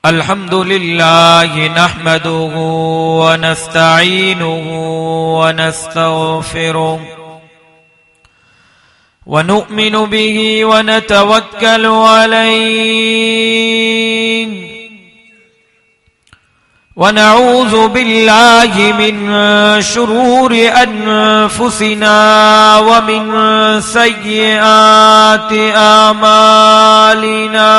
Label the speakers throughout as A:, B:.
A: अल्हम्दुलिल्लाह नहमदुहु व नस्तईनुहु व नस्तगफिरुहु व नु'मिनु बिही व नतवक्कलु अलैहि व नऊज़ु बिल्लाहि मिन शुरूरि अन्फुसिना व मिन सय्यिआति आमालिना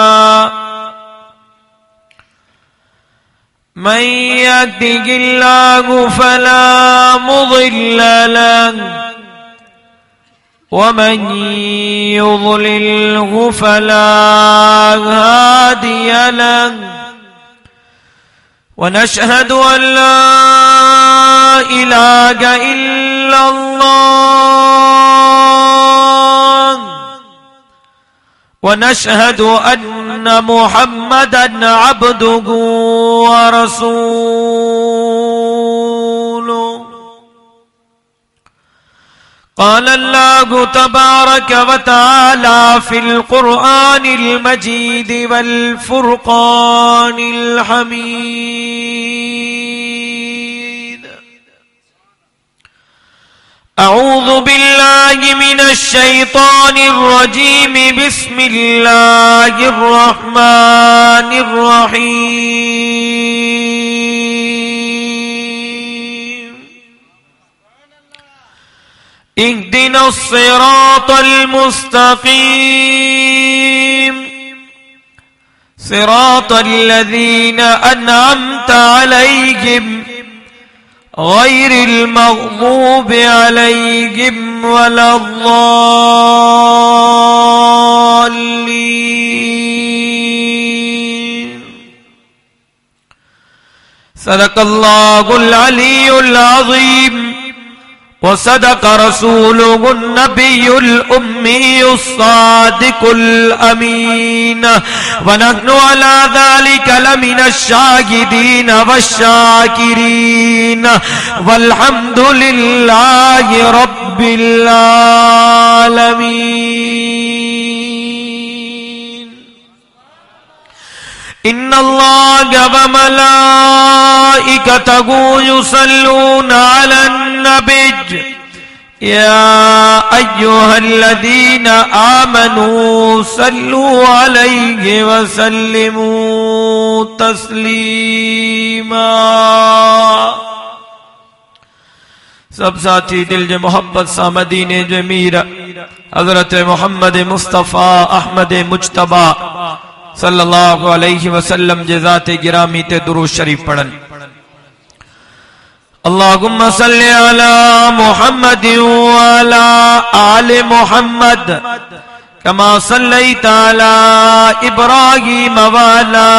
A: मन यहदिहिल्लाहु फला मुदिल्ल लहु व मन युद्लिल्हु फला हादिय लहु व नशहदु अन ला इलाहा इल्लल्लाह व नशहदु अन्न मुहम्मदन अब्दुहु व रसूलुहु क़ाल अल्लाहु तबारक व तआला फ़िल क़ुरआनिल मजीद वल फ़ुरक़ानिल हमीद अऊज़ु बिल्लाहि मिनश शैतानिर रजीम बिस्मिल्लाहिर रहमानिर रहीम इहदिनस सिरातल मुस्तक़ीम सिरातल लज़ीना अनअमता अलैहिम गैरिल मग़ज़ूबि अलैहिम वलद्दाल्लीन सदक़ल्लाहुल अलीयुल अज़ीम व सदक़ रसूलुहुन नबियुल उम्मियुस सादिकुल अमीन व नहनु अला ज़ालिका लमिनश शाहिदीन वश्शाकिरीन वल्हम्दुलिल्लाहि रब्बिल आलमीन इन्नल्लाहा व मलाइकतहु युसल्लूना अलन नबी या अय्युहल्लज़ीना आमनू सल्लू अलैहि व सल्लिमू तस्लीमा। सब साथी दिल जे मोहब्बत सा मदीने जे मीर हजरत मोहम्मद मुस्तफ़ा अहमद मुज्तबा सल्लल्लाहु अलैहि वसल्लम जे ज़ाते गिरामी ते दुरूद शरीफ पढ़न। अल्लाहुम्मा सल्लि अला मुहम्मद व अला आले मुहम्मद कमा सल्लैता अला इब्राहीम व अला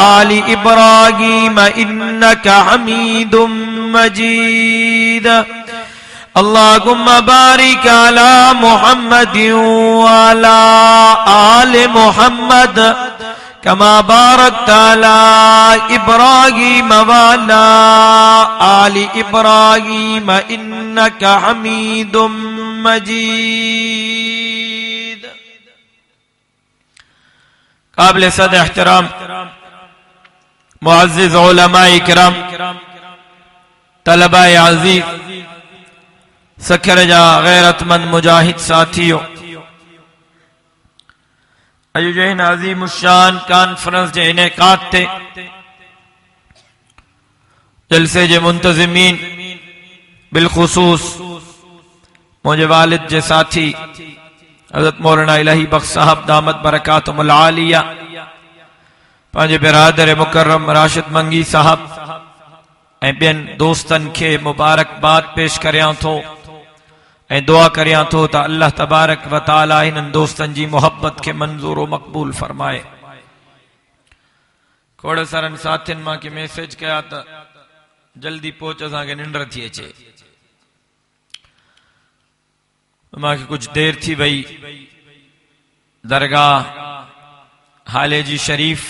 A: आलि इब्राहीम इन्नका हमीदुम मजीद। अल्लाहुम्मा बारिक अला मुहम्मद व अला आले मुहम्मद कमा बारकता अला इब्राहीम व अला आलि इब्राहीम इन्नका हमीदुम मजीद। काबिल सद एहतराम मुअज़्ज़िज़ उलमाए किराम तलबाए अज़ीज़ सखर जा गैरतमंद मुजाहिद साथियों, अॼु जे हिन अज़ीम शान कॉन्फ्रेंस जे इनेकाद ते जलसे जे मुंतज़िमीन बिलख़ुसूस मुझे वालिद जे साथी हज़रत मौलाना इलाही बख्श साहब दामत बरकातुहुल आलिया, पंहिंजे बिरादर मुकर्रम राशिद मंगी साहब ऐं ॿियनि दोस्तनि खे मुबारकबाद पेश करियां थो ऐं दुआ करियां थो त अल्लाह तबारक व तआला हिननि दोस्तनि जी मोहब्बत खे मंज़ूर व मक़बूल फरमाए। खोड़ सारनि साथियुनि मां के मैसेज कया त जल्दी पहुच असांखे निंड थी अचे, मूंखे कुछ देर थी वई। दरगाह हालेजी शरीफ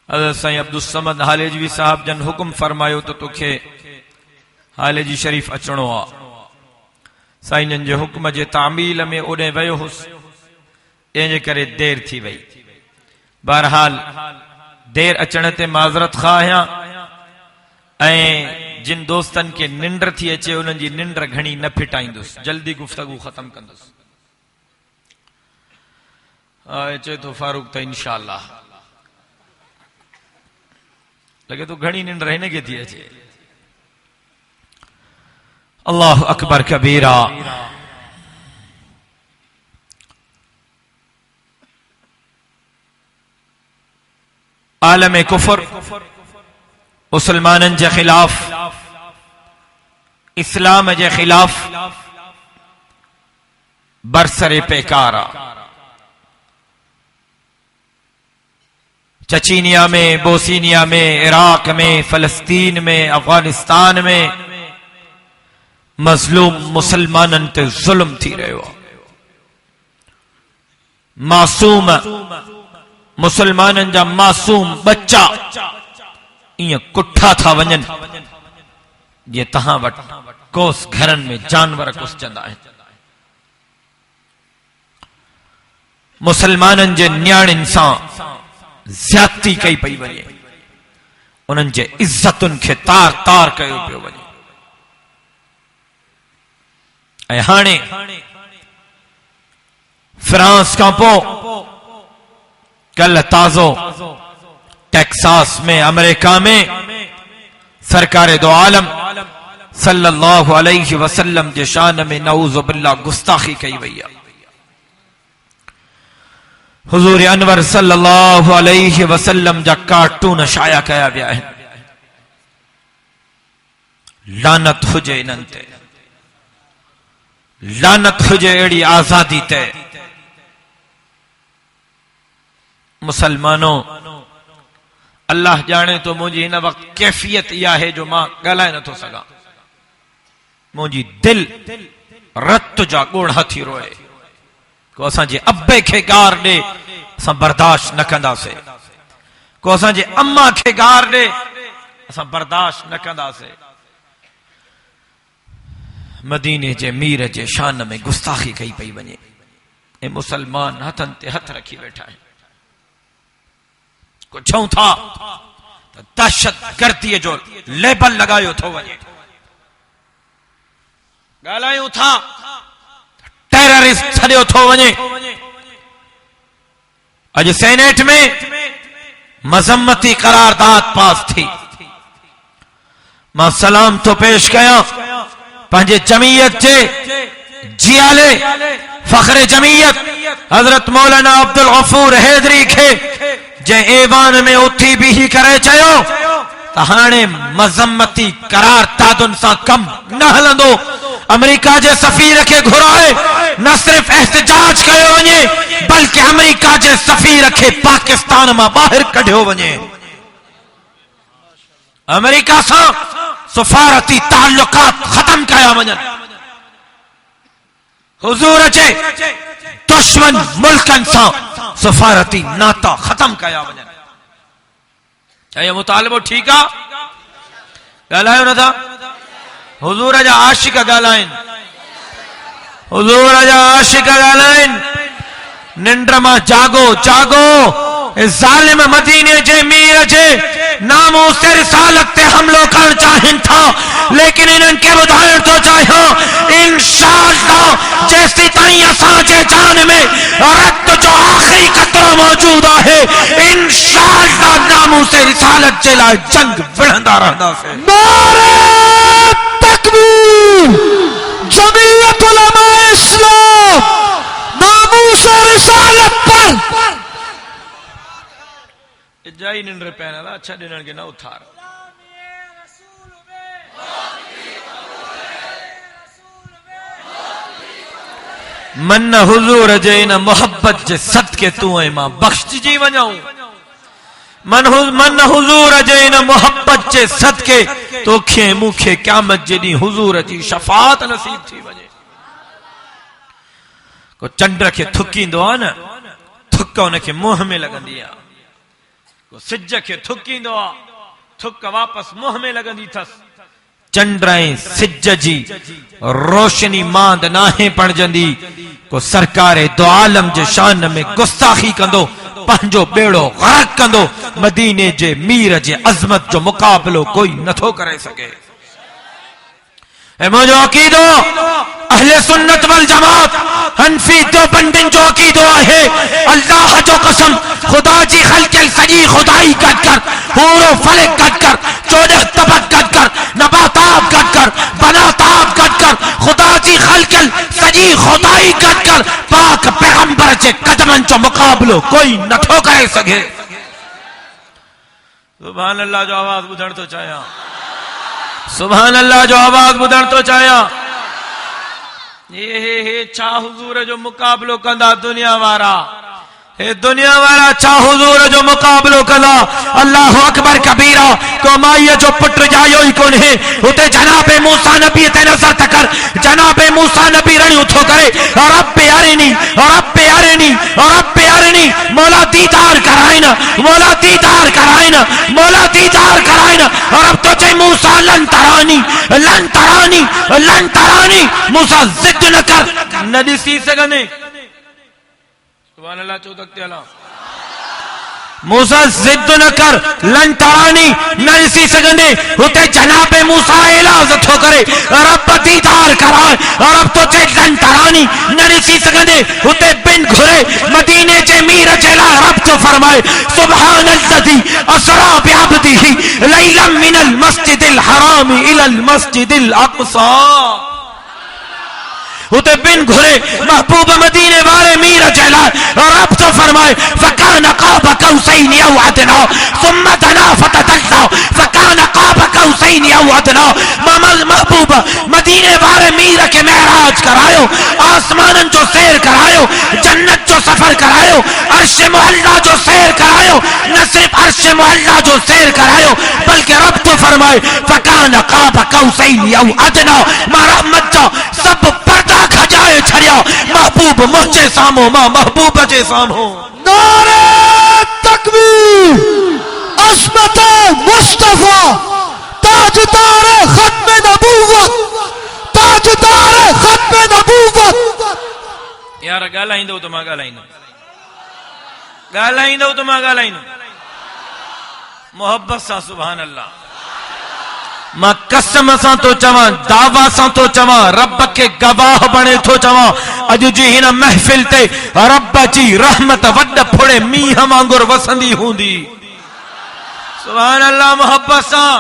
A: हज़रत साईं अब्दुल समद हालेजी साहब जन हुक्म फरमायो तो तोखे हालेजी शरीफ अचणो आ। साईं जे हुक्म जे तामील में ओॾे वियो हुउसि, तंहिंजे करे देर थी वई। बहरहाल देर अचण ते माज़रत खा आहियां ऐं जिन दोस्तन के निंड थी अचे उन्हनि जी निंड घणी न फिटाईंदुसि, जल्दी गुफ्तगू खत्म कंदुसि। चए तो फारूक त इंशाअल्लाह लगे तो घणी निंड हिन खे थी अचे। अल्लाहु अकबर कबीरा। आलम कुफर मुसलमानन जे खिलाफ, इस्लाम जे खिलाफ बरसरे पेकारा। चचीनिया में, बोसीनिया में, इराक में, फलस्तीन में, अफगानिस्तान में मजलूम मुसलमानन ते जुल्म थी रहो। मासूम मुसलमानन जा मासूम बच्चा इं कुठा था वञन ये तहां वट कोस घरन में जानवर कुसजंदा आहिनि। मुसलमानन जे न्याणिन सां ज्यादती कई पई वञे, उन्हनि जे इज्जतुनि खे तार तार कयो पियो वञे। ऐं हाणे फ्रांस खां पोइ कल ताज़ो टेक्सास में, अमेरिका में सरकार दो आलम सल्लल्लाहु अलैहि वसल्लम जे शान में नऊज़ु बिल्लाह गुस्ताखी कई वई आहे। हुजूर अनवर सल्लल्लाहु अलैहि वसल्लम जा कार्टून शाया कया विया आहिनि। लानत हुजे इन्हनि ते, लानत हुजे अहिड़ी आज़ादी ते। मुसलमानों, अल्लाह जाने तो मुझी हिन वक्त कैफियत इहा है जो मां ॻाल्हाए नथो सघां। मुझी दिल रत जा ॻोढ़ा थी रोए को असांजे अब्बे खे गार ॾे असां बर्दाश्त न कंदासीं, को असांजे अम्मा खे गार ॾे असां बर्दाश्त न कंदासीं। मदीने जे मीर जे शान में गुस्ताखी कई पई वञे ऐं मुसलमान हथनि ते हथ रखी वेठा आहिनि। को चऊं था त दहशतगर्दीअ जो लेबल लगायो थो वञे, ॻाल्हायूं था टेररिस्ट छॾियो थो वञे। अॼु सेनेट में मज़म्मती करारदाद पास थी। मां सलाम तो पेश कयां पंहिंजे जमीयत जे जियाले फखरे जमीयत हजरत मौलाना अब्दुल गफूर हैदरी खे जे ऐवान में उथी बीही करे चयो त हाणे मज़म्मती करारदादुनि सां कम न हलंदो। अमेरिका जे सफ़ीर खे घुराए न सिर्फ एहतिजाज कयो वञे बल्कि अमेरिका जे सफ़ीर खे पाकिस्तान मां ॿाहिरि कढियो वञे। अमेरिका सां सफ़ारती ताल्लुकात खत्म कया वञनि। हुजूर जे दुश्मन मुल्कनि सां सफ़ारती नाता खत्म कया वञनि। ये मुतालिबो ठीकु आहे? ॻाल्हायो नथा? हुजूर जा आशिक ॻाल्हाइनि, हुजूर जा आशिक ॻाल्हाइनि। निंड मां जागो, जागो। ज़ालिम मदीने जे मीर जे नामूस रिसालत ते हमलो करण चाहिनि था, लेकिन इन्हनि खे ॿुधाइण थो चाहियां इंशाअल्लाह जेसी ताईं असांजे जान में रत जो आख़िरी क़तरो मौजूद आहे इंशाअल्लाह नामूस रिसालत जे लाइ जंग विढ़ंदा रहंदासीं।
B: नारे तकबीर। जमीयत उलमा इस्लाम नामूस रिसालत पर
A: जाई निंड पैन वाला अच्छा डिनर के ना उठार। मन हुजूर जे इन मोहब्बत जे सदके तू ऐं मां बख्शजी वञाऊं। मन हुजूर जे इन मोहब्बत जे सदके तोखे मूंखे क़यामत जे ॾींहुं हुजूर जी शफाअत नसीब थी वञे। को चंड खे थुकींदो आहे न, थुक उनखे मुंहं में लॻंदी आहे। सिज खे थुकींदो आहे, थुक वापसि मुंहं में लॻंदी अथसि। चंड ऐं सिज जी रोशनी मांद नाहे पणजंदी। को सरकार दो आलम जे शान में गुस्ताखी कंदो पंहिंजो बेड़ो गरक कंदो। मदीने जे मीर जे अज़मत जो मुक़ाबिलो कोई नथो करे सके। ऐं मुंहिंजो अक़ीदो अहले सुन्नत वल जमात हनफी देवबंदिन जो अक़ीदो आहे, अल्लाह जो कसम खुदा जी खल्क़िल सॼी खुदाई गॾु कर, पूरो फलक गॾु कर, 14 तबक़ गॾु कर, नबातात गॾु कर, बनातात गॾु कर, खुदा जी खल्क़िल सॼी खुदाई गॾु कर, पाक पैगंबर जे कदमनि जो मुक़ाबिलो कोई नथो करे सघे। सुभान अल्लाह जो आवाज़ ॿुधण थो चाहियां, सुभान अल्लाह जो आवाज़ ॿुधण थो चाहियां। हे छा हुजूर जो मुक़ाबिलो कंदा दुनिया वारा, हे दुनिया वारा छा हुजूर जो मुक़ाबिलो कंदा। अल्लाह अकबर कबीरा, को माईअ जो पुट जायो ई कोन्हे। हुते जनाबे मूसा नबी ते नज़र त कर, जनाबे मूसा नबी रणियूं थो करे, रब्बे अरिनी रब्बे अरिनी रब्बे अरिनी, मौला दीदार कराइन, मौला दीदार कराइन, मौला दीदार कराइन। रब तो चई मूसा लन तरानी लन तरानी लन तरानी, मूसा जिद न कर, न ॾिसी सघंदे। सुभान अल्लाह चो तकते अला। मूसा जिद न कर, लन तरानी न ॾिसी सघंदे। हुते जनाबे मूसा इलाज थो करे, रब दीदार कराए, रब तो चए लन तरानी न ॾिसी सघंदे। हुते बिन घुरे मदीने जे मीर जे लाइ रब तो फरमाए, सुब्हानल्लज़ी असरा बिअब्दिही लैलन मिनल मस्जिदिल हराम इलल मस्जिदिल अक़सा। उते बिन घुरे महबूब मदीने वाले मीर जला रब तो फरमाए, फकान क़ाब कौसैन औ अदना सुम्मा दना फतदल्ला फकान क़ाब कौसैन औ अदना। महबूब मदीने वाले मीर के मेराज करायो, आसमानन जो सैर करायो, जन्नत जो सफर करायो, अर्श मुअल्ला जो सैर करायो। न सिर्फ अर्श मुअल्ला जो सैर करायो, बल्कि रब तो फरमाए, फकान क़ाब कौसैन औ अदना। मां रहमत जो सब पर्दा खजाए छड़िया, महबूब मुझे सामो, मां महबूब जे सामो।
B: नारे तकबीर, अज़मत मुस्तफा, ताजदार खत्म नबूवत, ताजदार खत्म नबूवत।
A: यार ॻाल्हाईंदो त मां ॻाल्हाईंदो, ॻाल्हाईंदो त मां ॻाल्हाईंदो मोहब्बत सां। सुभान अल्लाह, मां कसम सां तो चवां, दावा सां तो चवां, रब के गवाह बणे थो चवां, अॼु जी हिन महफ़िल ते रब जी रहमत वॾ फुड़े मींहं वांगुरु वसंदी हूंदी। सुभान अल्लाह, मोहब्बत सां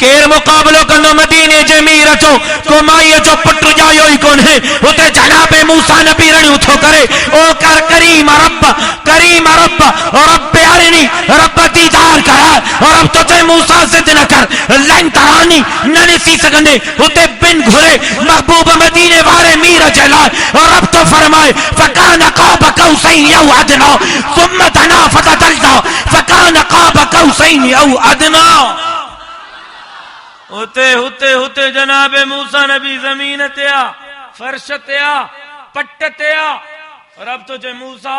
A: केर मुक़ाबिलो कंदो मदीने जे मीर जो। को माईअ जो पुट जायो ई कोन्हे। हुते जनाबे मूसा नबी रणियूं थो करे, ओ कर करीम रब करीम रब रब्बे अरिनी, रब दीदार करा। रब तो चए मूसा जिद न कर, लन तरानी न ॾिसी सघंदे। हुते बिन घुरे महबूब मदीने वाले मीर जे लाइ रब तो फरमाए, फकान क़ाब कौसैन औ अदना सुम्मा दना फतदल्ला फकान क़ाब कौसैन औ अदना। हुते हुते हुते जनाबे मूसा नबी ज़मीन ते आ, फर्श ते आ, पट ते आ। रब तो चए मूसा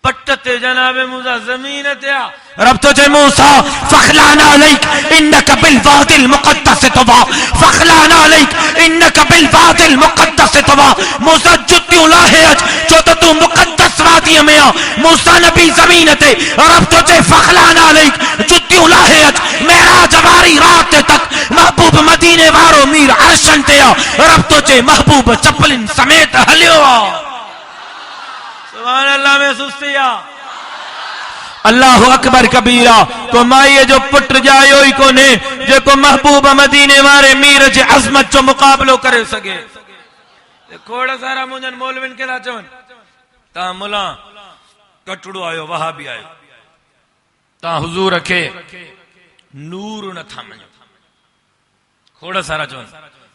A: पट ते, जनाबे मूसा ज़मीन ते आ। रब तो चए मूसा फखलाना अलैक इन्नका बिल वादिल मुक़द्दस तवा, फखलाना अलैक इन्नका बिल वादिल मुक़द्दस तवा। मूसा जुतियूं लाहे अच, छो त तू मुक़द्दस वादीअ में आ। मूसा नबी ज़मीन ते, रब तो चए फखलाना अलैक, जुतियूं लाहे अच। मेराज वारी रात तक महबूब मदीने वारो मीर अर्शन ते आ। रब तो चए महबूब चपलिन समेत हलियो आ। सुभान अल्लाह में सुस्ती आ। अल्लाह अकबर कबीरा, को माईअ जो पुट जायो ई कोन्हे जेको महबूब मदीने वारे मीर जे अज़मत जो मुक़ाबिलो करे सघे। खोड़ सारा मुंहिंजनि मौलविन खे था चवनि, तव्हां मुला कटड़ो आयो, वहाबी आयो, तव्हां हुज़ूर खे नूर नथा मञो। खोड़ सारा चवनि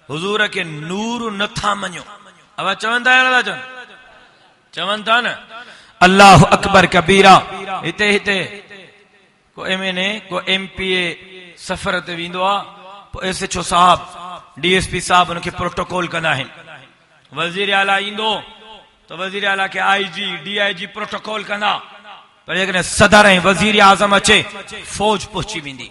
A: हुज़ूर खे नूर नथा मञो। अब चवनि था या नथा चवनि? चवनि था न। अल्लाह अकबर कबीरा। हिते हिते को MNA को MPA सफ़र ते वेंदो आहे, पोइ SHO साहब DSP साहब उनखे प्रोटोकॉल कंदा आहिनि। वज़ीर आला ईंदो त वज़ीर आला खे IG DIG प्रोटोकॉल कंदा, पर जेकॾहिं सदर ऐं वज़ीर आज़म अचे, फौज पहुची वेंदी,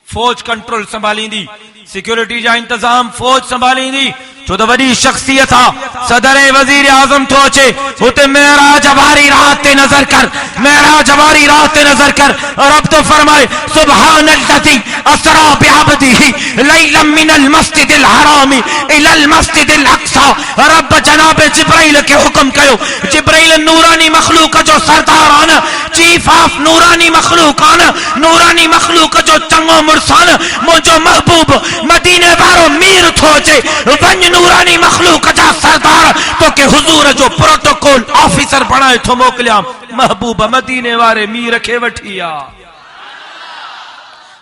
A: फौज कंट्रोल संभालींदी, सिक्योरिटी जा इंतजाम फौज संभालींदी। छो तो वडी शख्सियत आ सदर वजीर आजम तो अचे उते मेराज वारी रात ते नजर कर, मेराज वारी रात ते नजर कर। रब तो फरमाए सुब्हानल्लज़ी असरा बिअब्दिही लैलन मिनल मस्जिदिल हराम इलल मस्जिदिल अक्सा। रब जनाब जिब्राइल के हुक्म कयो, जिब्राइल नूरानी मखलूक जो सरदार आन, चीफ ऑफ नूरानी मखलूक आन, नूरानी मखलूक जो चंगो मुरसान मुझो महबूब मदीने वारो मीर थो अचे वन नूरानी मखलूक जा सरदार तो के हुजूर जो प्रोटोकॉल ऑफिसर बनाए थो मोकलिया महबूब मदीने वारे मीर के वठिया।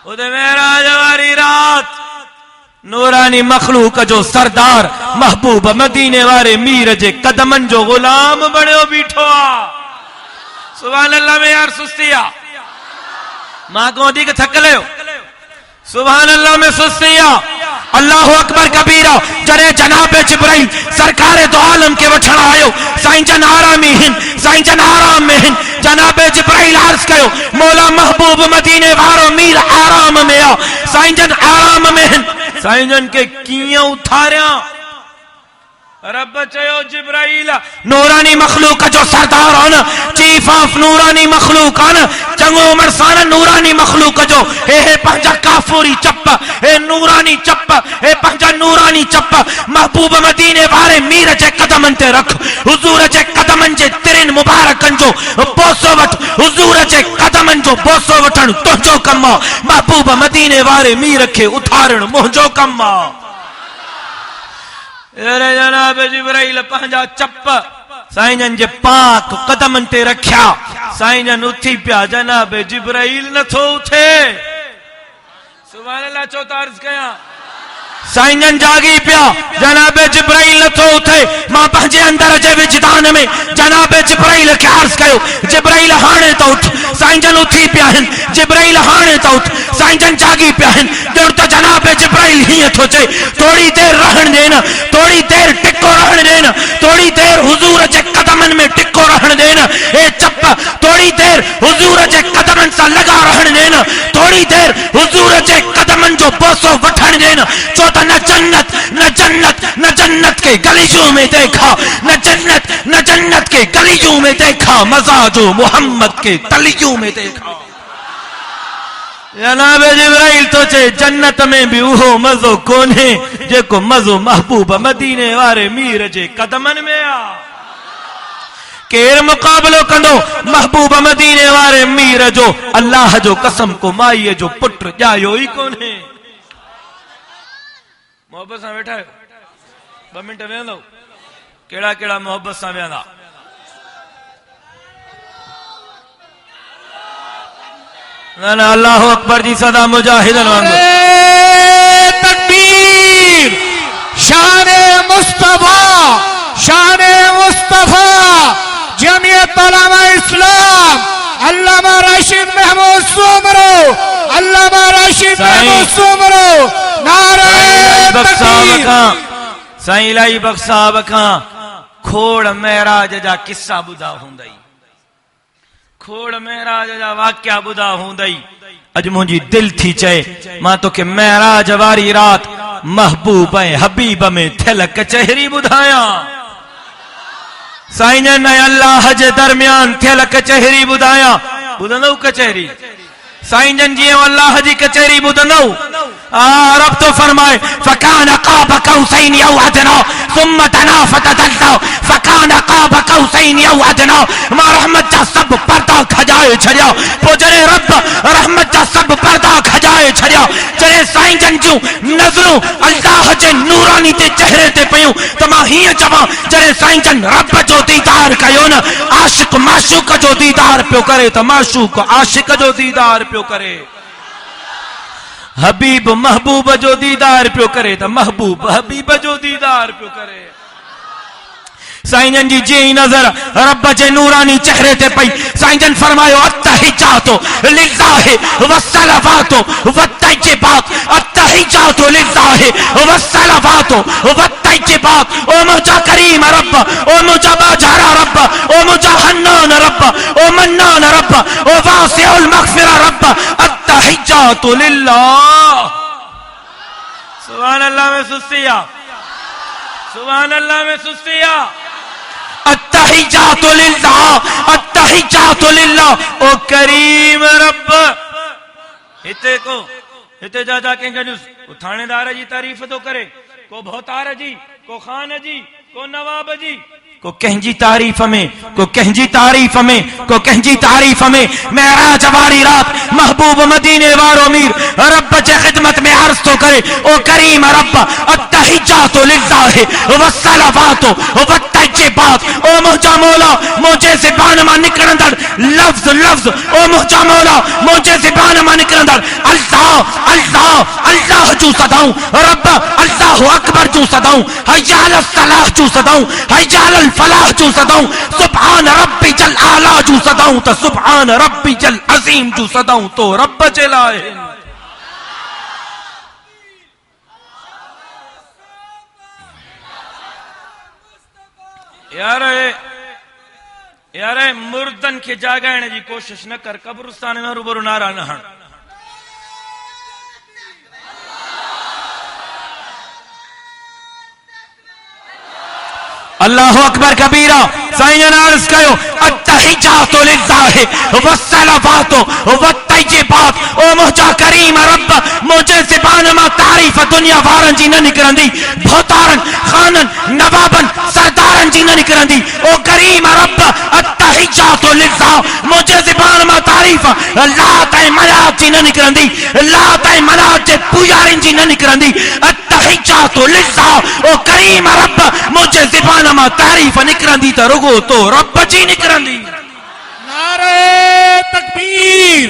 A: उदे मेराज वारी रात नूरानी मखलूक जो सरदार महबूब मदीने वारे मीर जे कदमन जो गुलाम बणियो बीठो आ। सुभान अल्लाह में यार सुस्तिया मां को दी के थक लियो। सुभान अल्लाह में सुस्तिया अल्लाह अकबर कबीरा। जरे जनाबे जिब्राइल सरकार दो आलम के वठण आयो साईं जन आराम हिन, साईं जन आराम में हिन। जनाबे जिब्राइल अर्ज कयो मौला महबूब मदीने वारो मीर आराम में आ, साईं जन आराम में हिन। साईं जन के कीअं उथारिया? रब चयो जिब्राइल नूरानी मखलूक जो सरदार आन, चीफ ऑफ नूरानी मखलूक आन, चंगो मरसान नूरानी मखलूक जो हे पंजा काफूरी चप्प, हे नूरानी चप्प, हे पंजा नूरानी चप्प महबूब मदीने वारे मीर जे कदमन ते रख। हुजूर जे कदमन जे तिरिन मुबारकन जो बोसो वठ, हुजूर जे कदमन जो बोसो वठन तुझो कम आ। महबूब मदीने वारे मीर के उथारण मुझो कम आ। अरे जनाब जिब्राइल पंहिंजा चप साईं जन जे पाक कदमन ते रखिया। साईं जन उथी पिया, जनाब जिब्राइल नथो उथे। सुभान अल्लाह चो त अर्ज कया। साईं जन जागी पिया, जनाब जिब्राइल नथो उथे। मां पंहिंजे अंदर जे विजदान में जनाब जिब्राइल के अर्ज कयो जिब्राइल हाणे तो उठ। साईं जन उथी पिया हिन, जिब्राइल हाणे तो उठ। साईं जन जागी पिया हिन। ॼण त जनाब जिब्राइल हीअं थो चए थोड़ी देर रहण देन, थोड़ी देर टिको रहण देन, थोड़ी देर हुजूर जे कदमन में टिको रहण देन। ए चप थोड़ी देर हुजूर जे कदमन सां लगा रहण देन, थोड़ी देर हुजूर जे कदमन जो बोसो वठण देन। चो त न जन्नत न जन्नत न जन्नत के गलीजों में देखा, न जन्नत न जन्नत के गलीजों में देखा, मजा जो मोहम्मद के तलियों में देखा। जनाब जिब्राइल तो चे जन्नत में भी उहो मजो कोने जेको मजो महबूब मदीने वारे मीर जे कदमन में आ। केर मुकाबलो कंदो महबूब मदीने वारे मीर जो? अल्लाह जो कसम को माईअ जो पुट जायो ही कोने। मोहब्बत सां वेठा आहियो? 2 मिंट वेंदो केड़ा केड़ा मोहब्बत सां वेंदा? ना ना अल्लाह अकबर जी सदा मुजाहिदन वांगुर।
B: तकबीर। शाने मुस्तफा, शाने मुस्तफा। जमीयत उलमा इस्लाम अल्लामा राशिद महमूद सुमरो, अल्लामा राशिद महमूद सुमरो। नारे तकबीर।
A: साईं इलाही बख्श साहब खां खोड़ महराज जा किस्सा ॿुधा हूंदई, खोड़ महराज जा वाक्या ॿुधा हूंदई। अज मुंहिंजी दिल थी चए मां तोखे महराज वारी रात महबूब ऐं हबीब में थियल कचहरी ॿुधायां। साईं जन ऐं अल्लाह जे दरमियान थियल कचहरी ॿुधायां। ॿुधंदव कचहरी? साईं जन जीअं अल्लाह जी कचहरी ॿुधंदव। रब तो फरमाए फकान क़ाब कौसैन औ अदना सुम्मा तना फतदल्ला फकान क़ाब कौसैन औ अदना। मां रहमत जा सब पर्दा खजाए छड़िया। पोइ जॾहिं रब रहमत जा सब पर्दा खजाए छड़िया, जॾहिं साईं जन जूं नज़रूं अल्लाह जे नूरानी ते चेहरे ते पयूं त मां हीअं चवां जॾहिं साईं जन रब जो दीदार कयो न, आशिक माशूक जो दीदार पियो करे त माशूक आशिक जो दीदार पियो करे, हबीब महबूब जो दीदार पियो करे त महबूब हबीब जो दीदार पियो करे। साईं जन जी जी नजर रब जे नूरानी चेहरे ते पई। साईं जन फरमायो अत्तहिजातो लिल्लाहि वस्सलावातो वत्तय्यिबात, अत्तहिजातो लिल्लाहि वस्सलावातो वत्तय्यिबात। ओ मुझा करीम रब, ओ मुझा बाजारा रब, ओ मुझा हन्नान रब, ओ मन्नान रब, ओ वासिउल मगफिरा रब, अत्तहिजातो लिल्लाह। सुभान अल्लाह में सुस्तिया। सुभान अल्लाह में सुस्तिया।
B: अत्तहिजातु लिल्लाह, अत्तहिजातु लिल्लाह। ओ करीम रब,
A: हिते को हिते जा जाके गॾु को थाणेदार जी तारीफ़ तो करे, को भोतार जी, को खान जी, को नवाब जी,
B: को कंहिंजी तारीफ़ में, को कंहिंजी तारीफ़ में, को कंहिंजी तारीफ़ में मेराज वारी रात महबूब मदीने वारो मीर रब जे खिदमत में अर्ज़ तो करे, ओ करीम रब, अत्तहिजातु लिल्लाह वस्सलावातु वत्तय्यिबात। ओ मुंहिंजा मौला, मुंहिंजे ज़बान मां निकिरंदड़ लफ्ज़ लफ्ज़, ओ मुंहिंजा मौला, मुंहिंजे ज़बान मां निकिरंदड़ अल्लाह अल्लाह अल्लाह जूं सदाऊं, रब अल्लाहु अकबर जूं सदाऊं, हय्या अलस सलाह जूं सदाऊं, हय्या अलल फलाह जूं सदाऊं, सुभान रब्बी जल आला जूं सदाऊं, त सुभान रब्बी जल अज़ीम जूं सदाऊं तो रब जे लाइ।
A: यार मुर्दन खे जागाइण जी कोशिश न कर, कब्रिस्तान में रूबरू नारा न हण।
B: अल्लाहु अकबर कबीरा। साईं ने अर्ज़ कयो, अत्तहिजातु लिल्लाह वस्सलावातु वत्तय्यिबात। ओ मुंहिंजा करीम रब, मुंहिंजे ज़बान मां तारीफ़ दुनिया वारनि जी न निकिरंदी, भोतारनि, खाननि, नवाबनि, सरदारनि जी न निकिरंदी। ओ करीम रब, अत्तहिजातु लिल्लाह, मुंहिंजे ज़बान मां तारीफ़ लात ऐं मनात जी न निकिरंदी, लात ऐं मनात जे पूजारिनि जी न निकिरंदी। अत्तहिजातु लिल्लाह, ओ करीम रब, मुंहिंजे ज़बान मां तारीफ़ निकिरंदी त रुगो तो रब जी निकिरंदी। नारे तकबीर,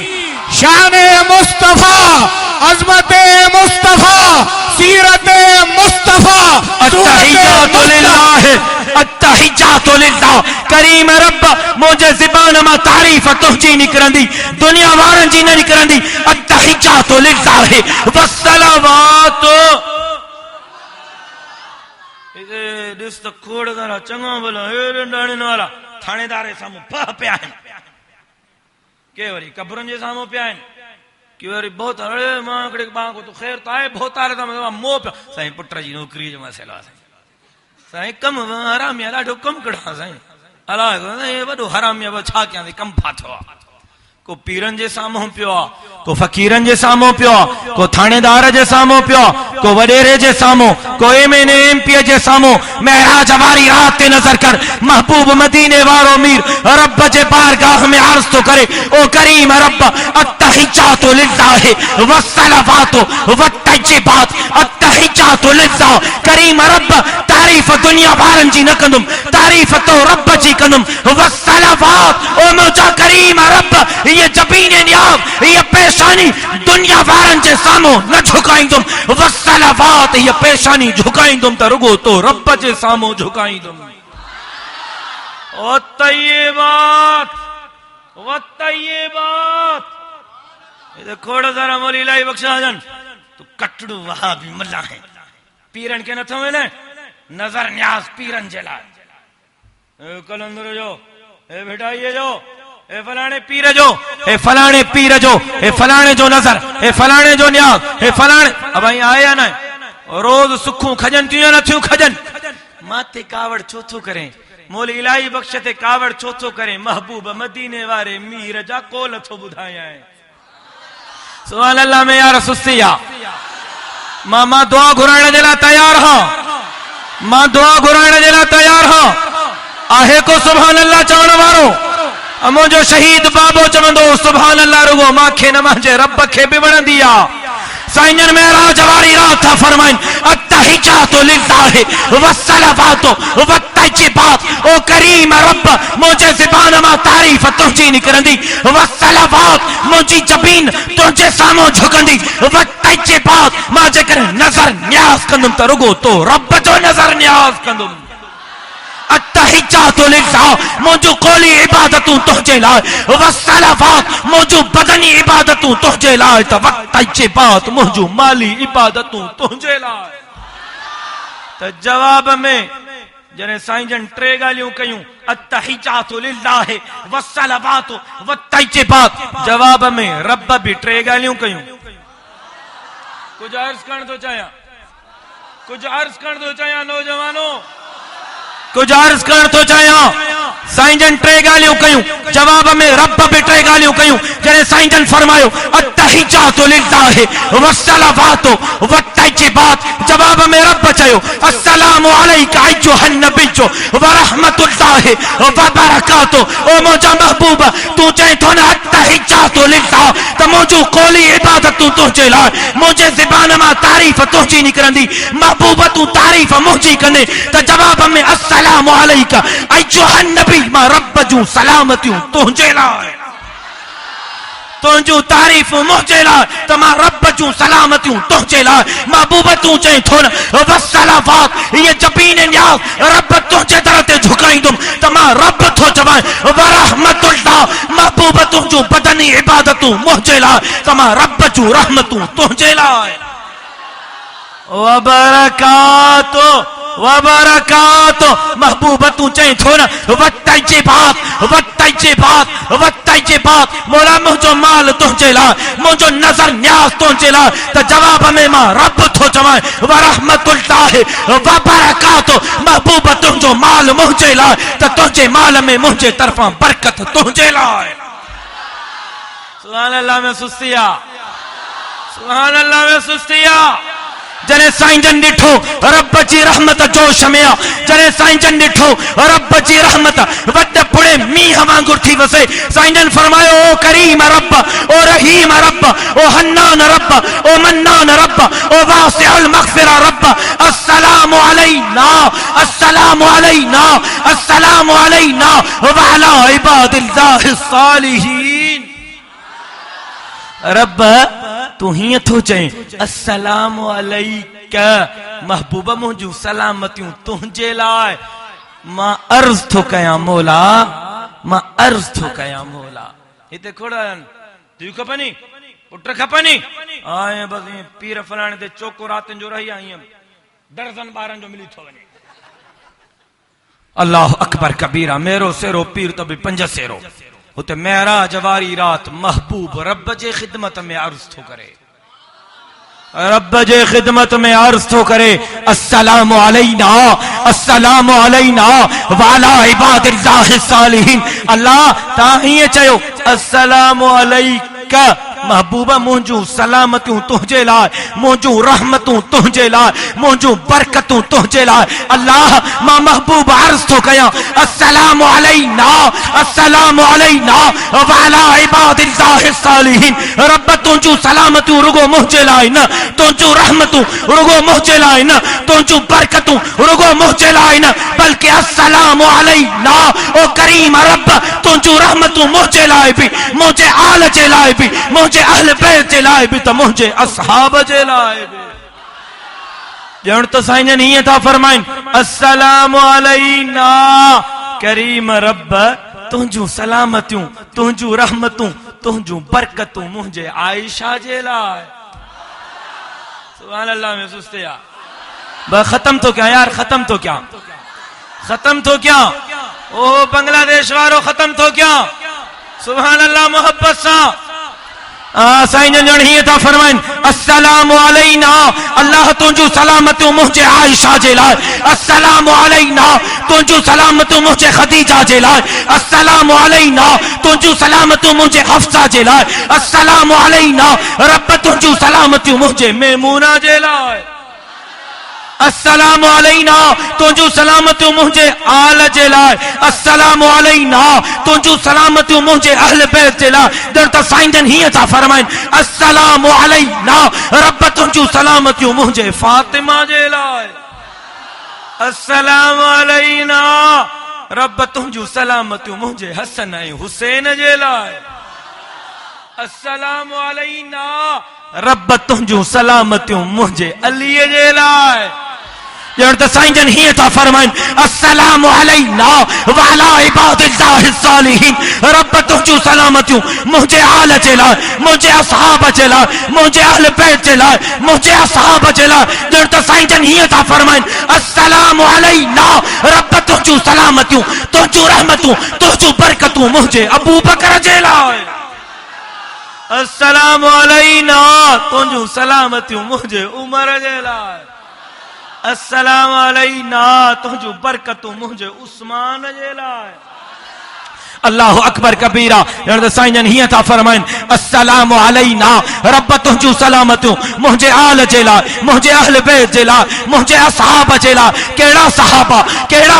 B: शाने मुस्तफा, अज़मते मुस्तफा, सीरते मुस्तफा। अत्तहिजातु लिल्लाह, अत्तहिजातु लिल्लाह, करीम रब, मुंहिंजे ज़बान मां तारीफ़ तुंहिंजी निकिरंदी, दुनिया वारनि जी न निकिरंदी। अत्तहिजातु लिल्लाह वस्सलावातु।
A: ॾिस त खोड़ वारा चङा भला डाणिन वारा थाणेदार जे साम्हूं पह पिया आहिनि, के वरी कब्रनि जे साम्हूं पिया आहिनि, के वरी बहुत अड़े मां हिकिड़े ॿां को तूं ख़ैर त आहे भोतारे सां मोह पियो। साईं पुट जी नौकिरीअ जो मसइलो आहे साईं, कम हरामी आहे, ॾाढो कमु कढा साईं, अलाए साईं वॾो हरामी आहे, छा कयां साईं, कमु फाथो आहे। को पीरनि जे साम्हूं पियो आहे, को फ़कीरनि जे साम्हूं पियो आहे, को थाणेदार जे साम्हूं पियो आहे, को वॾेरे जे साम्हूं, को MNA MP जे साम्हूं। महराज वारी रात ते नज़र कर, महबूब मदीने वारो मीर रब जे बारगाह में अर्ज़ तो करे, ओ करीम रब, अत्तहिजातु लिल्लाह वस्सलावातु वत्तय्यिबात। अत्तहिजातु लिल्लाह, करीम रब, तारीफ़ दुनिया वारनि जी न कंदुमि, तारीफ़ तो रब जी कंदुमि। वस्सलावात, ओ मुंहिंजा करीम रब, ये जबीने नियाज़, ये पेशानी दुनिया वारनि जे साम्हूं न झुकाईंदुमि। वस्सलावात, ये पेशानी झुकाईंदुमि त रुगो तो रब जे साम्हूं झुकाईंदुमि। ओ तय्यिबात, ओ तय्यिबात। ये खोड़ सारा मौली इलाही बख्शा जन, तू कटड़ू वहा भी मल्ला है, पीरन के नथो मिले, नजर न्याज पीरन जे लाइ। कलंदर जो ए बेटा ये जो ए फलाने पीर जो, ए फलाने पीर जो, ए फलाने जो नजर, ए फलाने जो न्याज, ए फलाने। अब आई आया ना रोज सुखू खजन क्यों न थियूं खजन, माथे कावड़ चोथो करें, मौली इलाही बख्श ते कावड़ चोथो करें, महबूब मदीने वारे मीर जा कोल थो ॿुधायां। सुभान अल्लाह में यार सुस्तिया। मां दुआ घुराइण जे लाइ तयार हां, मां दुआ घुराइण जे लाइ तयार हां। आहे को सुभान अल्लाह चवण वारो? मुंहिंजो शहीद बाबो चवंदो सुभान अल्लाह, रुगो मांखे न मुंहिंजे रब खे बि वणंदी आहे। साईं जन महराज वारी रात था फरमाइन, अत्तहिजातु लिल्लाह वस्सलावातु वत्तय्यिबात। ओ करीम रब, मुंहिंजे ज़बान मां तारीफ़ तुंहिंजी निकिरंदी, वस्सलावात, मुंहिंजी जबीन तुंहिंजे साम्हूं झुकंदी, वत्तय्यिबात, मां जेकर नज़र न्याज़ कंदुमि त रुगो तो रब जो नज़र न्याज़ कंदुमि। अत्तहिजातु लिल्लाह, मुंहिंजूं क़ौली इबादतूं तुंहिंजे लाइ, वस्सलावात, मुंहिंजूं बदनी इबादतूं तुंहिंजे लाइ, त वत्तय्यिबात, मुंहिंजूं माली इबादतूं तुंहिंजे लाइ। त जवाब में जॾहिं साईं जन टे ॻाल्हियूं कयूं, अत्तहिजातु लिल्लाह वस्सलावातु वत्तय्यिबात, जवाब में रब बि टे ॻाल्हियूं कयूं। कुझु अर्ज़ करण थो चाहियां, कुछ अर्ज कर दो चाहिए नौजवानों,
B: कुछ अर्ज कर तो चाहिए। साईं जन टे ॻाल्हियूं कयूं, जवाब में रब बि टे ॻाल्हियूं कयूं। जॾहिं साईं जन फरमायो अत्तहिजातु लिल्लाहि वस्सलावातु वत्तय्यिबात, जवाब में रब चयो अस्सलामु अलैका अय्युहन नबिय्यु व रहमतुल्लाहि व बरकातु। ओ मुंहिंजा महबूब, तूं चई थो न अत्तहिजातु लिल्लाह, त मुंहिंजूं कोली इबादतूं तुंहिंजे लाइ, मुंहिंजे ज़बान मां तारीफ़ तुंहिंजी निकिरंदी। महबूब तूं तारीफ़ मुंहिंजी कंदे त जवाब में अस्सलामु अलैका अय्युहन नबी, मां रब जूं सलामतियूं तुंहिंजे लाइ, तुंहिंजूं तारीफ़ मुंहिंजे लाइ, त मां रब जूं सलामतियूं तुंहिंजे लाइ। महबूब तूं चई थो न वस्सलावात, ये जबीन न्याज़ रब तुंहिंजे दर ते झुकाईंदुमि, त मां रब थो चवां व रहमतुल्लाह। महबूब तुंहिंजूं बदनी इबादतूं मुंहिंजे लाइ, त मां रब जूं रहमतूं तुंहिंजे लाइ। व बरकातु वबरकातु, महबूब तूं चई थो न वत्तय्यिबात वत्तय्यिबात वत्तय्यिबात, मौला मुंहिंजो माल तुंहिंजे लाइ, मुंहिंजो नज़र न्याज़ तुंहिंजे लाइ, त जवाब में मां रब थो चवां व रहमतुल्लाहि व बरकातु। महबूब तुंहिंजो माल मुंहिंजे लाइ, त तुंहिंजे माल में मुंहिंजे तरफ़ां बरकत तुंहिंजे लाइ।
A: सुभान अल्लाह में सुस्तिया, सुभान अल्लाह में सुस्तिया।
B: जॾहिं साईं जन ॾिठो रब जी रहमत जोश में आ, जॾहिं साईं जन ॾिठो रब जी रहमत वॾ पुणे मींहं वांगुरु थी वसे, साईं जन फरमायो ओ करीम रब, ओ रहीम रब, ओ हन्नान रब, ओ मन्नान रब, ओ वासिउल मग़फ़िरा रब, अस्सलामु अलैना, अस्सलामु अलैना, अस्सलामु अलैना व अला इबादिल्लाहिस सालिहीन। रब तू हीअं थो चई अस्सलामु अलैका, महबूबा मुंहिंजूं सलामतियूं तुंहिंजे लाइ। मां अर्ज़ थो कयां मौला, मां अर्ज़ थो कयां मौला।
A: हिते खोड़ धीउ खपनी, पुट खपनी, आए बस ईअं पीर फलाणे ते चोको रातिनि जो रही ईअं दर्जन ॿारनि जो मिली थो वञे।
B: अल्लाह अकबर कबीरा, मेरो सेरो पीर त बि 5 सेरो।
A: उते महराज वारी रात महबूब रब जे ख़िदमत में अर्ज़ थो करे,
B: रब जे ख़िदमत में अर्ज़ थो करे अस्सलामु अलैना, अस्सलामु अलैना व अला इबादिल्लाहिस सालिहीन। अल्लाह तां हीअं चयो अस्सलामु अलैका, महबूबा मुंहिंजूं सलामतियूं तुंहिंजे लाइ, मुंहिंजूं रहमतूं तुंहिंजे लाइ, मुंहिंजूं बरकतूं तुंहिंजे लाइ। अल्लाह मां महबूब अर्ज़ थो कयां अस्सलामु अलैना, अस्सलामु अलैना व अला इबादिल्लाहिस सालिहीन। रब तुंहिंजूं सलामतियूं रुगो मुंहिंजे लाइ न, तुंहिंजूं रहमतूं रुगो मुंहिंजे लाइ न, तुंहिंजूं बरकतूं रुगो मुंहिंजे लाइ न, बल्कि अस्सलामु अलैना, ओ करीम रब तुंहिंजूं रहमतूं मुंहिंजे लाइ बि, मुंहिंजे आल जे लाइ बि, मुंहिंजे अहल बैत जे लाइ बि, त मुंहिंजे असहाब जे लाइ बि। ॼण त साईं जन हीअं था फरमाइनि अस्सलामु अलैना, करीम रब तुंहिंजूं सलामतियूं, तुंहिंजूं रहमतूं, तुंहिंजूं बरकतूं मुंहिंजे आयशा जे लाइ।
A: सुभान अल्लाह में सुस्तिया।
B: ख़त्म तो क्या यार, ख़त्म तो क्या,
A: ख़त्म तो क्या, ओ बांग्लादेश वारो ख़त्म तो क्या। सुभान अल्लाह मोहब्बत सां।
B: साईं जन हीअं था फरमाइनि अस्सलामु अलैना, अल्लाह तुंहिंजूं सलामतियूं मुंहिंजे आयशा जे लाइ, अस्सलामु अलैना तुंहिंजूं सलामतियूं मुंहिंजे खदीजा जे लाइ, अस्सलामु अलैना तुंहिंजूं सलामतियूं मुंहिंजे हफ्सा जे लाइ, अस्सलामु अलैना रब तुंहिंजूं सलामतियूं मुंहिंजे मैमूना जे लाइ, अस्सलामु अलैना तुंहिंजूं सलामतियूं मुंहिंजे आल जे लाइ, अस्सलामु अलैना तुंहिंजूं सलामतियूं मुंहिंजे अहल बैत जे लाइ। ॼण त साईं जन हीअं था फरमाइनि अस्सलामु अलैना, रब तुंहिंजूं सलामतियूं मुंहिंजे फातिमा जे लाइ, अस्सलामु अलैना रब तुंहिंजूं सलामतियूं मुंहिंजे हसन ऐं हुसैन जे लाइ, अस्सलामु अलैना रब तुंहिंजूं सलामतियूं मुंहिंजे अलीअ जे लाइ। ॼण त साईं जन हीअं था फरमाइनि अस्सलामु अलैना व अला इबादिल्लाहिस सालिहीन, रब तुंहिंजूं सलामतियूं मुंहिंजे आल जे लाइ, मुंहिंजे असहाब जे लाइ, मुंहिंजे अहल बैत जे लाइ, मुंहिंजे असहाब जे लाइ। ॼण त साईं जन हीअं था फरमाइनि अस्सलामु अलैना, रब तुंहिंजूं सलामतियूं, तुंहिंजूं रहमतूं, तुंहिंजूं बरकतूं मुंहिंजे अबू बकर जे लाइ, अस्सलामु अलैना तुंहिंजूं सलामतियूं मुंहिंजे उमर जे लाइ, अस्सलाम अलैना तुझो बरकतू मुझे उस्मान जे लाए। अल्लाह अकबर कबीरा साईं हिय था फरमाइन अस्सलामु अलैना रब तुझू सलामतू मुझे आल जे लाए मुझे अहल बैत जे लाए मुझे असहाब जे लाए। केड़ा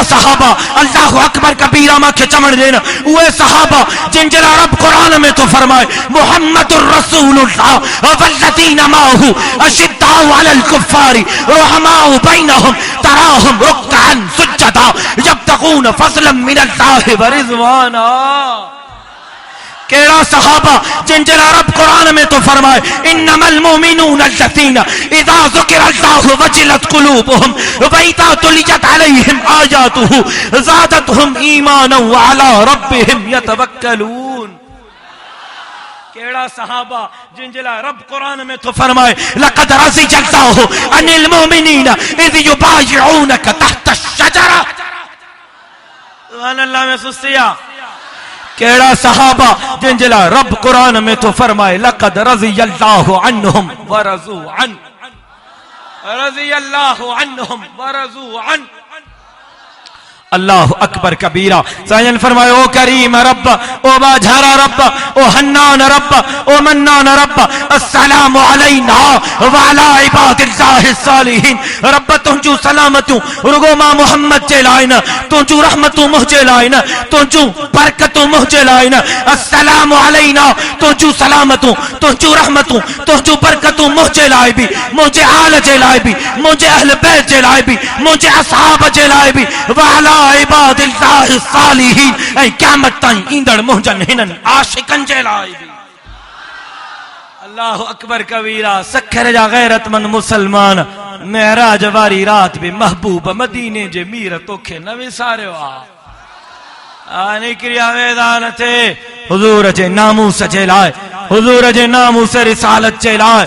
B: सहाबा अल्लाह अकबर कबीरा मांखे चमन देन उहे सहाबा जिन जरा रब कुरान में तो फरमाए मुहम्मदुर रसूलुल्लाह वल्लज़ीना माहू अशिद्दाउ अलल कुफ्फारी रहमाउ बैनहुम तराहुम रुक्अन सुज्जदा यब्तगून फज़लन मिनल्लाहि व रिज़वाना। केड़ा सहाबा जिन जरा रब कुरान में तो फरमाए इन्नमल मुमिनूना अल्लज़ीना इज़ा ज़ुकिरल्लाहु वजिलत कुलूबुहुम व इज़ा तुलियत अलैहिम आयातुहु ज़ादतहुम ईमानन व अला रब्बिहिम यतवक्कलून। केड़ा सहाबा जिन जला रब कुरान में तो फरमाए लक़द रज़ियल्लाहु अनिल मुमिनीना इज़ युबायिऊनका तहता अश-शजरा। सुभान अल्लाह में सुस्तिया। केड़ा सहाबा जिन जला रब कुरान में तो फरमाए लक़द रज़ियल्लाहु अन्हुम व रज़ू अन रज़ियल्लाहु अन्हुम व रज़ू अन। अल्लाह अकबर कबीरा। साईं फरमाए ओ करीम रब ओ बाझारा रब ओ हन्नान रब ओ मन्नान रब अस्सलामु अलैना व अला इबादिल्लाहि सालिहीन। रब तुझू सलामतू रुगो मां मोहम्मद जे लाइन तुझू रहमतू मुझे लाइन तुझू बरकतू मुझे लाइन। अस्सलामु अलैना तुझू सलामतू तुझू रहमतू तुझू बरकतू मुझे लाए भी मुझे आल जे लाए भी मुझे अहल बैत जे लाए भी मुझे असहाब जे लाए भी व अला इबादिल्लाहि सालिहीन ऐ क़यामत ताईं ईंदड़ मुंहिंजनि हिननि आशिकनि जे लाइ बि। अल्लाह अकबर कबीरा। सखर जा गैरतमंद मुसलमान महराज वारी रात भी महबूब मदीने जे मीर तोखे न विसारियो आ निकिरिया मैदान ते हुजूर जे नामूस जे लाइ हुजूर जे नामूस रिसालत जे लाइ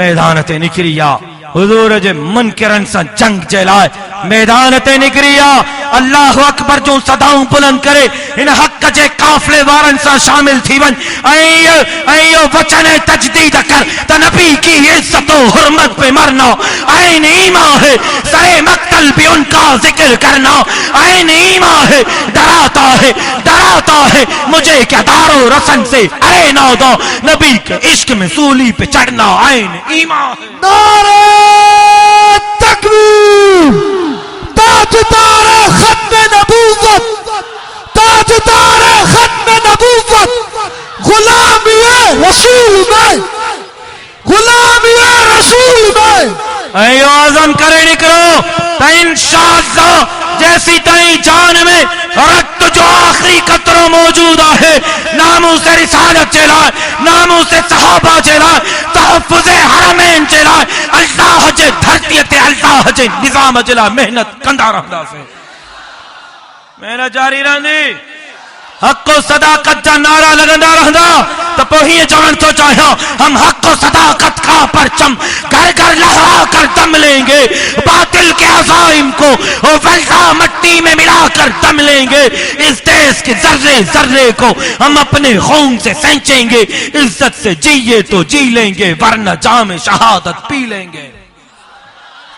B: मैदान ते निकिरिया हुजूर जे मुनकिरन सां जंग जे लाइ मैदान ते निकिरिया। अल्लाह अकबर जो सदाऊं बुलंद करे इन हक जे काफिले वारन सां शामिल थी वन ऐं वचन तजदीद कर त नबी की इज्जत और हुर्मत पे मरना ऐन ईमान है सरे मक्तल भी उनका जिक्र करना ऐन ईमान है डराता है मुझे क्या दारो रसन से अरे ना दो नबी के इश्क में सूली पे चढ़ना ऐन ईमान है।
C: नारे तकबीर ताजदार खत्म नबूवत ताजदार खत्म नबूवत गुलामी रसूल में गुलामी रसूल में
B: अयो आज़म करे निकलो तो इंशाअल्लाह जैसी तई जान में रक्त जो आखिरी कतरो मौजूद है नामों से रिसालत चला नामों से सहाबा चला तहफ़्फ़ुज़े हरमैन चला अल्लाह जे धरती ते अल्लाह जे निज़ाम चला मेहनत कंदा रहंदा से मेहनत जारी रहंदी हक और सदाकत जा नारा लगंदा रहंदा तो पोही चवण तो चाहियो हम हक और सदाकत का परचम घर घर लहरा कर दम लेंगे बातिल के अज़ाइम को और वल्दा मट्टी में मिलाकर दम लेंगे इस देश के जर्रे जर्रे को हम अपने खून से सेंचेंगे इज्जत से जिए तो जी लेंगे वरना जाम शहादत पी लेंगे।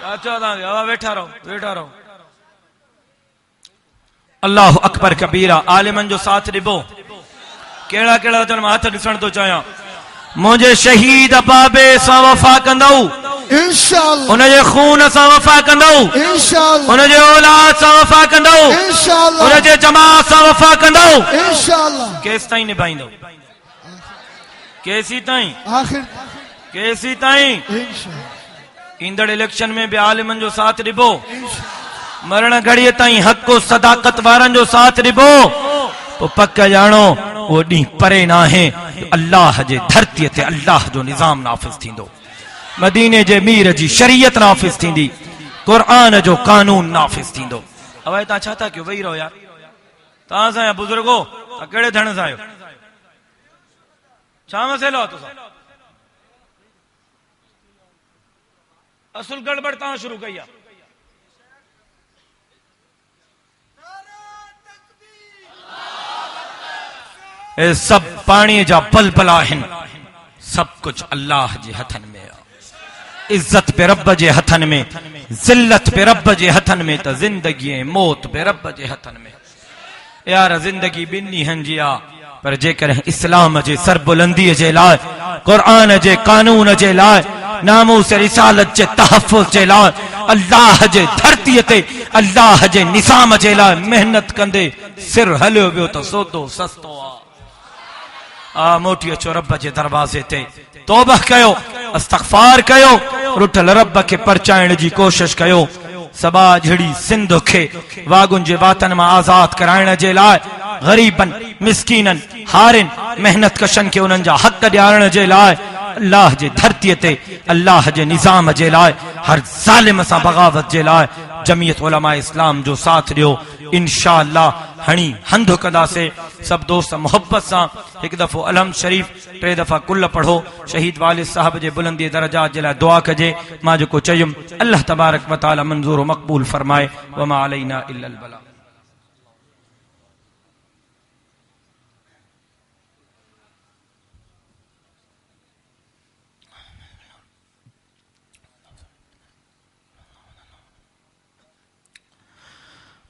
B: बैठा रहो अल्लाह अकबर कबीरा। आलिमन जो साथ ॾिबो केड़ा केड़ा वचन मां हथ ॾिसण तो चाहियां मुझे शहीद बाबे सां वफ़ा कंदऊ
C: इंशाअल्लाह
B: उन जे खून सां वफ़ा कंदऊ
C: इंशाअल्लाह
B: उन जे औलाद सां वफ़ा कंदऊ
C: इंशाअल्लाह
B: उन जे जमात सां वफ़ा कंदऊ
C: इंशाअल्लाह
B: केस ताईं निभाईंदो केसी ताईं
C: आखिर
B: केसी ताईं
C: इंशाअल्लाह
B: ईंदड़ इलेक्शन में भी आलिमन जो साथ ॾिबो मरण घड़ीअ ताईं हक और सदाकत वारन जो साथ ॾिबो तो पक जानो वो डी परे ना है अल्लाह जे धरती ते अल्लाह जो निजाम नाफिज थींदो मदीने जे मीर जी शरीयत नाफिज थींदी कुरान जो कानून नाफिज थींदो। अवे ता छा था क्यों वही रहो यार ता सा बुजुर्गो केड़े धण सा छा मसलो तो असुल गड़बड़ ता शुरू कई है ए सब पानी जा बलबला हिन सब कुछ अल्लाह जे हथन में इज्जत पे रब जे हथन में, जिल्लत पे रब जे हथन में, त जिंदगी मौत पे रब जे हथन में। यार जिंदगी बिन्नी हंजिया पर जेकर इस्लाम जे सरबुलंदी जे लाए, कुरान जे कानून जे लाए, नामूस रिसालत जे तहफ़्फ़ुज़ जे लाए, अल्लाह जे धरती ते अल्लाह जे निज़ाम जे लाए मेहनत कंदे सिर हलियो वियो त सौदो सस्तो आ मोटी अचो रब जे दरवाज़े ते, तौबा कयो, इस्तग़फ़ार कयो, रुठल रब के परचाइण जी कोशिश कयो। सबा झड़ी सिंध खे वागुन जे वातन मां आजाद कराइण जे लाए, गरीबन मिस्कीनन हारिन मेहनत कशन के उन्हनि जा हक़ ॾियारण जे लाए, अल्लाह जे धरती ते अल्लाह जे निज़ाम जे लाए, हर ज़ालिम सां बगावत जे लाए जमीयत उलमा इस्लाम जो साथ ॾियो। इंशाअल्लाह हणी हंधु कंदासीं सब दोस्त मोहब्बत सां। एक दफ़ो अलहम्द शरीफ 3 दफ़ा कुल पढ़ो, शहीद वालिद साहब जे बुलंदी दरजात जे लाइ दुआ कजे। मां जेको चयुमि अल्लाह तबारक व तआला मंज़ूर व मक़बूल फरमाए। वमा अलैना इल्लल बला।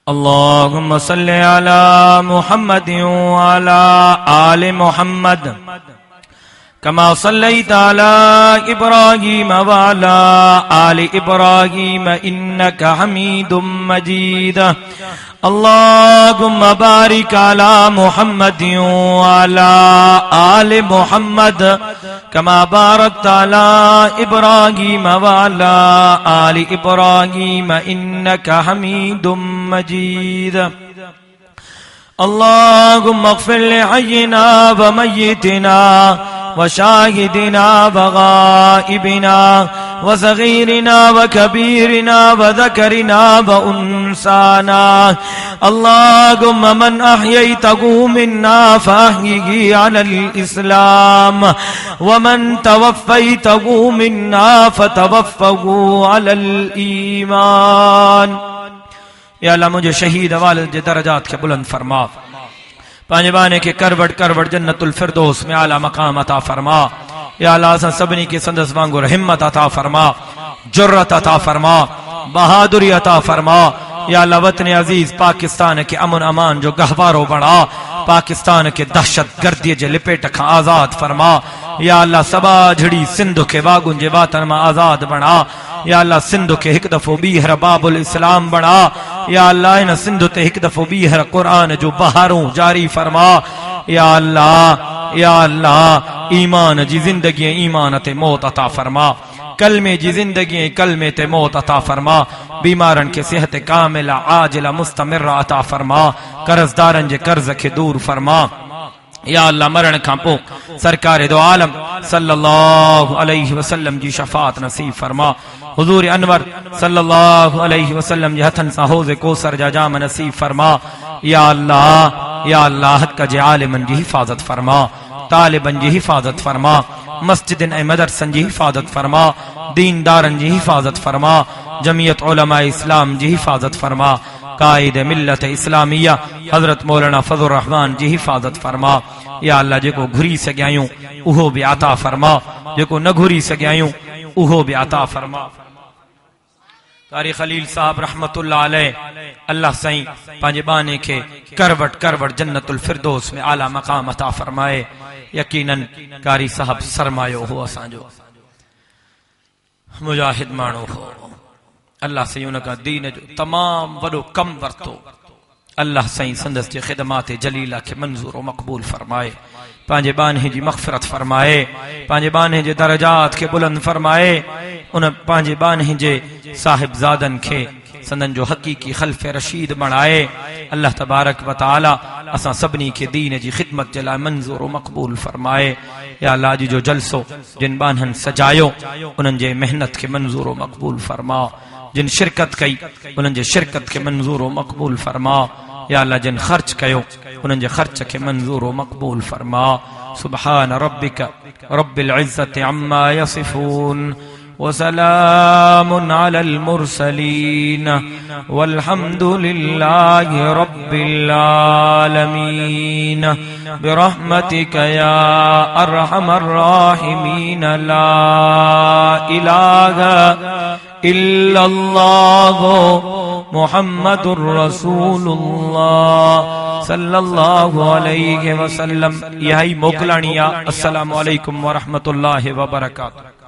B: अल्लाहुम्मा सल्लि अला मुहम्मद व अला आलि मुहम्मद कमा सल्लैता अला इब्राहीम व अला आलि इब्राहीम इन्नका हमीदुम मजीद। अल्लाहुम्मा बारिक अला मुहम्मद व अला आलि मुहम्मद कमा बारकता अला इब्राहीम व अला आलि इब्राहीम इन्नका हमीदुम मजीद। अल्लाहुम्मा अग़फ़िर लिहय्यिना व मय्यितिना व शाहिदिना व गाइबिना व सगीरिना व कबीरिना व ज़करिना व उन्साना। अल्लाहुम्मा मन अह्यैतहु मिन्ना फ़अह्यिही अलल इस्लाम व मन तवफ़्फ़ैतहु मिन्ना फ़तवफ़्फ़हु अलल ईमान। या अल्लाह मुझे शहीद वालिद जे दरजात के बुलंद फरमा, पांजे बाने के करवट करवट जन्नतुल फिरदौस में आला मकाम अता फरमा। या अल्लाह असां सभिनी के संदस वांगुर हिम्मत अता फरमा, जुर्रत अता फरमा, बहादुरी अता फरमा। या अल्लाह वतन अजीज पाकिस्तान के अमन अमान जो गहवारो बना, पाकिस्तान के दहशत गर्दी जे लिपेट खां आजाद फरमा। या अल्लाह सबा झड़ी सिंध के वागुन जे वातन मां आजाद बना। या अल्लाह सिंध के एक दफो बीहर बाबुल इस्लाम बना। या अल्लाह इन सिंध ते एक दफो बीहर कुरान जो बहारूं जारी फरमा। या अल्लाह ईमान जी जिंदगी ईमान ते मौत अता फरमा, कलमे जी जिंदगी कलमे ते मौत अता फरमा। बीमारन के सेहत कामिला आजिला मुस्तमिरा अता फरमा, कर्जदारन जे कर्ज के दूर फरमा। या अल्लाह मरण खां पोइ सरकार दो आलम सल्लल्लाहु अलैहि वसल्लम जी शफात नसीब फरमा। हुजूर अनवर सल्लल्लाहु अलैहि वसल्लम जे हथन सां हौज़ कौसर जा जाम नसीब फरमा। या अल्लाह हक़ जे आलिमन जी हिफाज़त फरमा, तालिबन जी हिफाज़त फरमा, मस्जिदन ऐं मदरसन जी हिफाज़त फरमा, दीनदारन जी हिफाज़त फरमा, जमीयत उलमा इस्लाम जी हिफाज़त फरमा, कायद मिल्लत इस्लामिया हजरत मौलाना फज़लुर रहमान जी हिफाज़त फरमा। या अल्लाह जेको घुरी सघियायूं उहो भी अता फरमा, जेको न घुरी सघियायूं उहो भी अता फरमा। कारी खलील साहब रहमतुल्लाह अलैह अल्लाह साईं पंहिंजे बाने के करवट करवट जन्नतुल फिरदौस में आला मकाम अता फरमाए। यकीनन कारी साहब सरमायो हो, असांजो मुजाहिद माण्हू हो। अल्लाह साईं उनका दीन जो तमाम वॾो कम वरतो। अल्लाह साईं संदस जे ख़िदमात जलीला के मंजूर व मक़बूल फरमाए, पंहिंजे बाने जी मग़फ़िरत फरमाए, पंहिंजे बाने जे दरजात के बुलंद फरमाए। उन पंहिंजे बाने जे साहिबजादन के संदन जो हकीकी खल्फ़ रशीद बणाए। अल्लाह तबारक व तआला असां सभिनी के दीन जी ख़िदमत जे लाइ मंजूर व मक़बूल फरमाए। या अल्लाह जी जो जलसो जिन बानहन सजायो उन्हनि जे मेहनत के मंजूर व मक़बूल फरमा, जिन शिरकत कई उन्हनि जे शिरकत के मंजूर व मक़बूल फरमा। या अल्लाह जिन खर्च कयो उन्हनि जे खर्च के मंजूर व मक़बूल फरमा। सुब्हान रब्बिका रब्बिल इज़्ज़ति अम्मा यसिफून
A: वसलामुन अलल मुरसलीन वल्हम्दुलिल्लाहि रब्बिल आलमीन बिरहमतिक या अरहमर राहिमीन ला इलाहा इल्लल्लाहु मुहम्मदुर रसूलुल्लाह सल्लल्लाहु अलैहि वसल्लम। यही मोकलानिया। अस्सलामु अलैकुम व रहमतुल्लाहि व बरकातुहू।